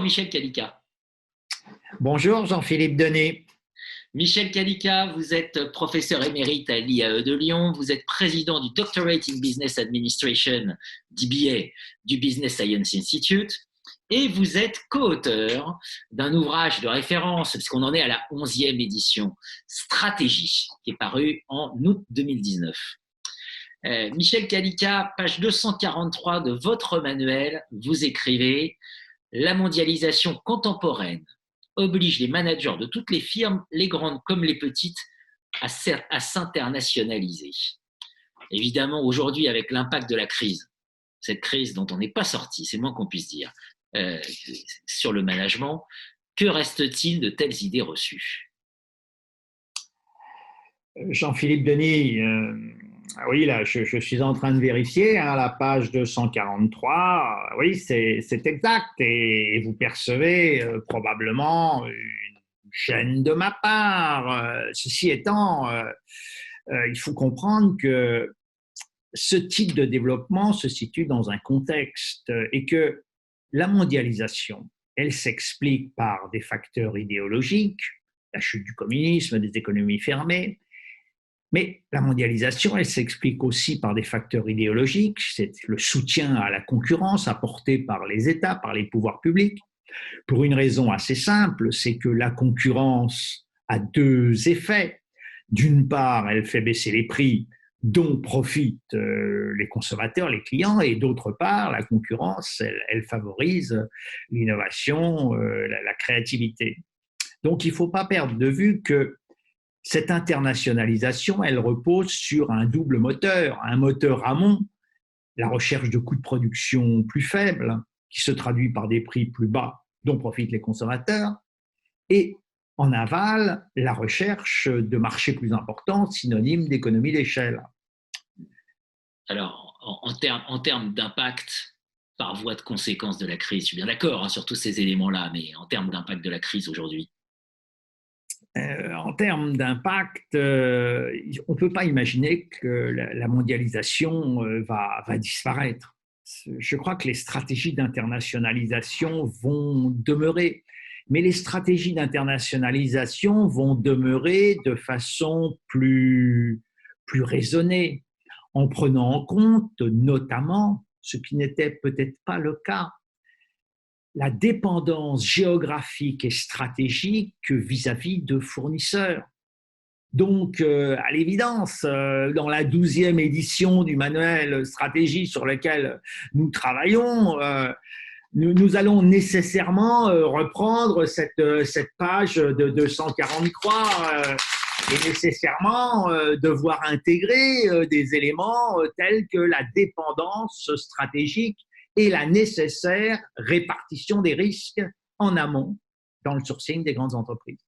Bonjour Michel Kalika. Bonjour Jean-Philippe Denet. Michel Kalika, vous êtes professeur émérite à l'IAE de Lyon, vous êtes président du Doctorate in Business Administration, DBA, du Business Science Institute, et vous êtes co-auteur d'un ouvrage de référence, puisqu'on en est à la 11e édition, Stratégie, qui est paru en août 2019. Michel Kalika, page 243 de votre manuel, vous écrivez « La mondialisation contemporaine oblige les managers de toutes les firmes, les grandes comme les petites, à s'internationaliser. » Évidemment, aujourd'hui, avec l'impact de la crise, cette crise dont on n'est pas sorti, c'est le moins qu'on puisse dire, sur le management, que reste-t-il de telles idées reçues? Jean-Philippe Denet, oui, là, je suis en train de vérifier, la page 243, oui, c'est exact, et vous percevez probablement une gêne de ma part. Ceci étant, il faut comprendre que ce type de développement se situe dans un contexte et que la mondialisation, elle s'explique par des facteurs idéologiques, la chute du communisme, des économies fermées. Mais la mondialisation, elle s'explique aussi par des facteurs idéologiques, c'est le soutien à la concurrence apporté par les États, par les pouvoirs publics, pour une raison assez simple, c'est que la concurrence a deux effets. D'une part, elle fait baisser les prix dont profitent les consommateurs, les clients, et d'autre part, la concurrence, elle favorise l'innovation, la créativité. Donc, il ne faut pas perdre de vue que cette internationalisation, elle repose sur un double moteur, un moteur amont, la recherche de coûts de production plus faibles, qui se traduit par des prix plus bas dont profitent les consommateurs, et en aval, la recherche de marchés plus importants, synonyme d'économie d'échelle. Alors, en termes d'impact par voie de conséquence de la crise, je suis bien d'accord sur tous ces éléments-là, mais en termes d'impact de la crise aujourd'hui, en termes d'impact, on ne peut pas imaginer que la mondialisation va disparaître. Je crois que les stratégies d'internationalisation vont demeurer, mais les stratégies d'internationalisation vont demeurer de façon plus raisonnée, en prenant en compte notamment, ce qui n'était peut-être pas le cas, la dépendance géographique et stratégique vis-à-vis de fournisseurs. Donc, à l'évidence, dans la 12e édition du manuel stratégie sur lequel nous travaillons, nous allons nécessairement reprendre cette page de 243 et nécessairement devoir intégrer des éléments tels que la dépendance stratégique et la nécessaire répartition des risques en amont dans le sourcing des grandes entreprises.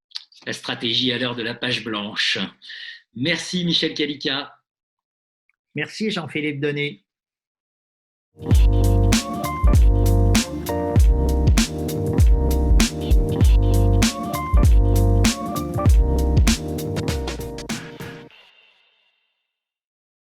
La stratégie à l'heure de la page blanche. Merci Michel Kalika. Merci Jean-Philippe Denet.